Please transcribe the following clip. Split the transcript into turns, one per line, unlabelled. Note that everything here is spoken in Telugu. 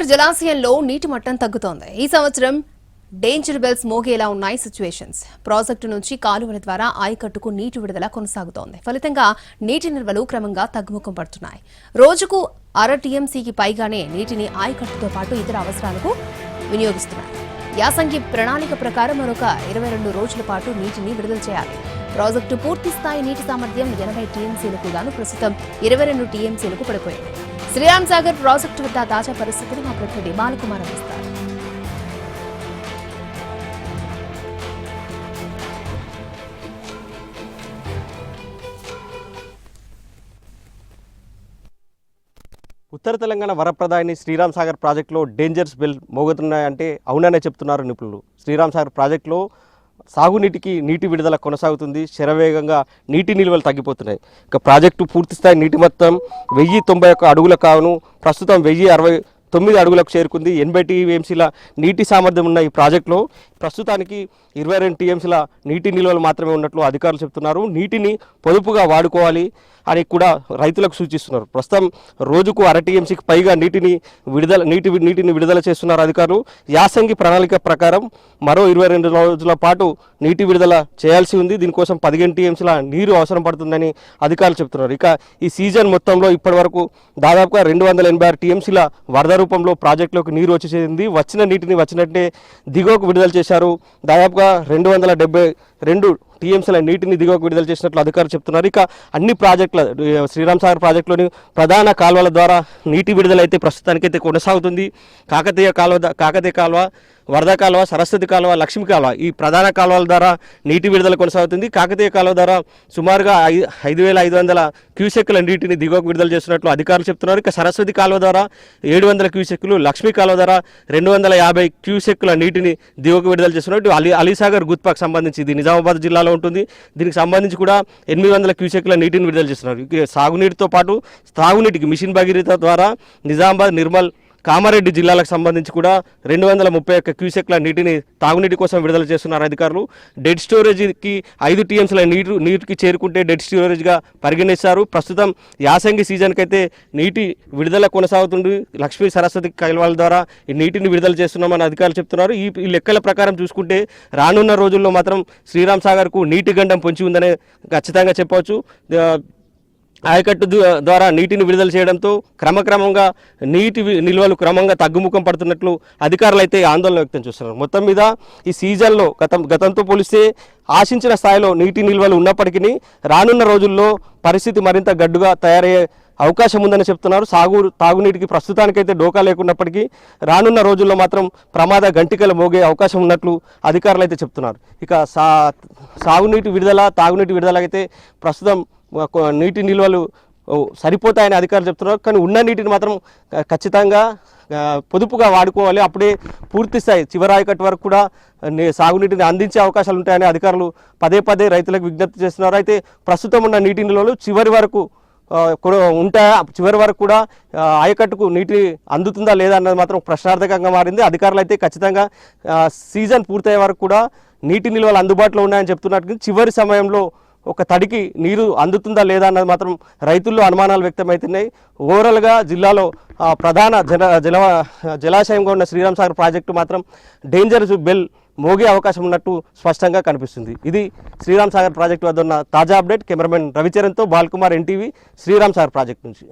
సాగర్ జలాశయంలో నీటి మట్టం తగ్గుతోంది. ఈ సంవత్సరం డేంజర్ బెల్స్ మోగేలా ఉన్నాయి సిచ్యువేషన్స్. ప్రాజెక్టు నుంచి కాలువల ద్వారా ఆయకట్టుకు నీటి విడుదల కొనసాగుతోంది. ఫలితంగా నీటి నిల్వలు క్రమంగా తగ్గుముఖం పడుతున్నాయి. రోజుకు అర టీఎంసీకి పైగానే నీటిని ఆయకట్టుతో పాటు ఇతర అవసరాలకు వినియోగిస్తున్నారు. యాసంగి ప్రణాళిక ప్రకారం మరొక 22 రోజుల పాటు నీటిని విడుదల చేయాలి. ప్రాజెక్టు పూర్తి స్థాయి నీటి సామర్థ్యం 80 టీఎంసీలకు గాను ప్రస్తుతం 22 టీఎంసీలకు పడిపోయింది. శ్రీరామ్ సాగర్ ప్రాజెక్టు వద్ద తాజా పరిస్థితులు మా ప్రతినిధి బాలకుమార్ అందిస్తారు.
ఉత్తర తెలంగాణ వరప్రదాయిని శ్రీరామ్ సాగర్ ప్రాజెక్టులో డేంజర్స్ బెల్ మోగుతున్నాయంటే అవుననే చెప్తున్నారు నిపుణులు. శ్రీరామ్ సాగర్ ప్రాజెక్టులో సాగునీటికి నీటి విడుదల కొనసాగుతుంది. శరవేగంగా నీటి నిల్వలు తగ్గిపోతున్నాయి. ఇక ప్రాజెక్టు పూర్తిస్థాయి నీటి మొత్తం 1091 అడుగుల కావును ప్రస్తుతం 1069 అడుగులకు చేరుకుంది. 80 టీఎంసీల నీటి సామర్థ్యం ఉన్న ఈ ప్రాజెక్టులో ప్రస్తుతానికి 22 టీఎంసీల నీటి నిల్వలు మాత్రమే ఉన్నట్లు అధికారులు చెప్తున్నారు. నీటిని పొదుపుగా వాడుకోవాలి అని కూడా రైతులకు సూచిస్తున్నారు. ప్రస్తుతం రోజుకు అర టీఎంసీకి పైగా నీటిని విడుదల చేస్తున్నారు అధికారులు. యాసంగి ప్రణాళిక ప్రకారం మరో 22 రోజుల పాటు నీటి విడుదల చేయాల్సి ఉంది. దీనికోసం 15 టీఎంసీల నీరు అవసరం పడుతుందని అధికారులు చెప్తున్నారు. ఇక ఈ సీజన్ మొత్తంలో ఇప్పటి వరకు దాదాపుగా 286 టీఎంసీల వరద రూపంలో ప్రాజెక్టులోకి నీరు వచ్చేసింది. వచ్చిన నీటిని వచ్చినట్టే దిగువకు విడుదల చేశారు. దాదాపుగా 272 టీఎంసీల నీటిని దిగువకు విడుదల చేసినట్లు అధికారులు చెప్తున్నారు. ఇక అన్ని ప్రాజెక్టుల శ్రీరామ్ సాగర్ ప్రాజెక్టులోని ప్రధాన కాలువల ద్వారా నీటి విడుదల అయితే ప్రస్తుతానికైతే కొనసాగుతుంది. కాకతీయ కాలువ, వరద కాలువ, సరస్వతి కాలువ, లక్ష్మీ కాలువ ఈ ప్రధాన కాలువల ద్వారా నీటి విడుదల కొనసాగుతుంది. కాకతీయ కాలువ ద్వారా సుమారుగా 5500 క్యూసెక్కుల నీటిని దిగువకు విడుదల చేస్తున్నట్లు అధికారులు చెప్తున్నారు. ఇక సరస్వతి కాలువ ద్వారా 700 క్యూసెక్కులు, లక్ష్మీ కాలువ ద్వారా 250 క్యూసెక్కుల నీటిని దిగువకు విడుదల చేస్తున్నట్టు అలీసాగర్ గుత్పాకు సంబంధించి ఇది నిజామాబాద్ జిల్లాలో ఉంటుంది. దీనికి సంబంధించి కూడా 800 క్యూసెక్కుల నీటిని విడుదల చేస్తున్నారు. సాగునీటితో పాటు తాగునీటికి మిషన్ భగీరథ ద్వారా నిజామాబాద్, నిర్మల్, కామారెడ్డి జిల్లాలకు సంబంధించి కూడా 231 క్యూసెక్ల నీటిని తాగునీటి కోసం విడుదల చేస్తున్నారు అధికారులు. డెడ్ స్టోరేజ్కి 5 టీఎంసీల నీటికి చేరుకుంటే డెడ్ స్టోరేజ్గా పరిగణిస్తారు. ప్రస్తుతం యాసంగి సీజన్కి అయితే నీటి విడుదల కొనసాగుతుంది. లక్ష్మీ, సరస్వతి కాలువల ద్వారా ఈ నీటిని విడుదల చేస్తున్నామని అధికారులు చెప్తున్నారు. ఈ లెక్కల ప్రకారం చూసుకుంటే రానున్న రోజుల్లో మాత్రం శ్రీరామ్ సాగర్కు నీటి గండం పొంచి ఉందనే ఖచ్చితంగా చెప్పవచ్చు. ఆయకట్టు ద్వారా నీటిని విడుదల చేయడంతో క్రమక్రమంగా నీటి నిల్వలు క్రమంగా తగ్గుముఖం పడుతున్నట్లు అధికారులు అయితే ఆందోళన వ్యక్తం చేస్తున్నారు. మొత్తం మీద ఈ సీజన్లో గతంతో పోలిస్తే ఆశించిన స్థాయిలో నీటి నిల్వలు ఉన్నప్పటికీ రానున్న రోజుల్లో పరిస్థితి మరింత గడ్డుగా తయారయ్యే అవకాశం ఉందని చెప్తున్నారు. తాగునీటికి ప్రస్తుతానికైతే డోకా లేకున్నప్పటికీ రానున్న రోజుల్లో మాత్రం ప్రమాద గంటికలు మోగే అవకాశం ఉన్నట్లు అధికారులు అయితే చెప్తున్నారు. ఇక తాగునీటి విడుదల అయితే ప్రస్తుతం నీటి నిల్వలు సరిపోతాయని అధికారులు చెప్తున్నారు. కానీ ఉన్న నీటిని మాత్రం ఖచ్చితంగా పొదుపుగా వాడుకోవాలి. అప్పుడే పూర్తి స్థాయి చివరి ఆయకట్టు వరకు కూడా సాగునీటిని అందించే అవకాశాలు ఉంటాయని అధికారులు పదే రైతులకు విజ్ఞప్తి చేస్తున్నారు. అయితే ప్రస్తుతం ఉన్న నీటి నిల్వలు చివరి వరకు కూడా ఆయకట్టుకు నీటి అందుతుందా లేదా అన్నది మాత్రం ప్రశ్నార్థకంగా మారింది. అధికారులు అయితే ఖచ్చితంగా సీజన్ పూర్తయ్యే వరకు కూడా నీటి నిల్వలు అందుబాటులో ఉన్నాయని చెప్తున్నట్టు చివరి సమయంలో ఒక తడికి నీరు అందుతుందా లేదా అన్నది మాత్రం రైతుల్లో అనుమానాలు వ్యక్తమవుతున్నాయి. ఓవరాల్గా జిల్లాలో ప్రధాన జలాశయంగా ఉన్న శ్రీరామ్ సాగర్ ప్రాజెక్టు మాత్రం డేంజర్ బెల్ మోగే అవకాశం ఉన్నట్టు స్పష్టంగా కనిపిస్తుంది. ఇది శ్రీరామ్ సాగర్ ప్రాజెక్టు వద్ద ఉన్న తాజా అప్డేట్. కెమెరామెన్ రవిచరణ్తో బాలకుమార్, ఎన్టీవీ, శ్రీరామ్ సాగర్ ప్రాజెక్టు నుంచి.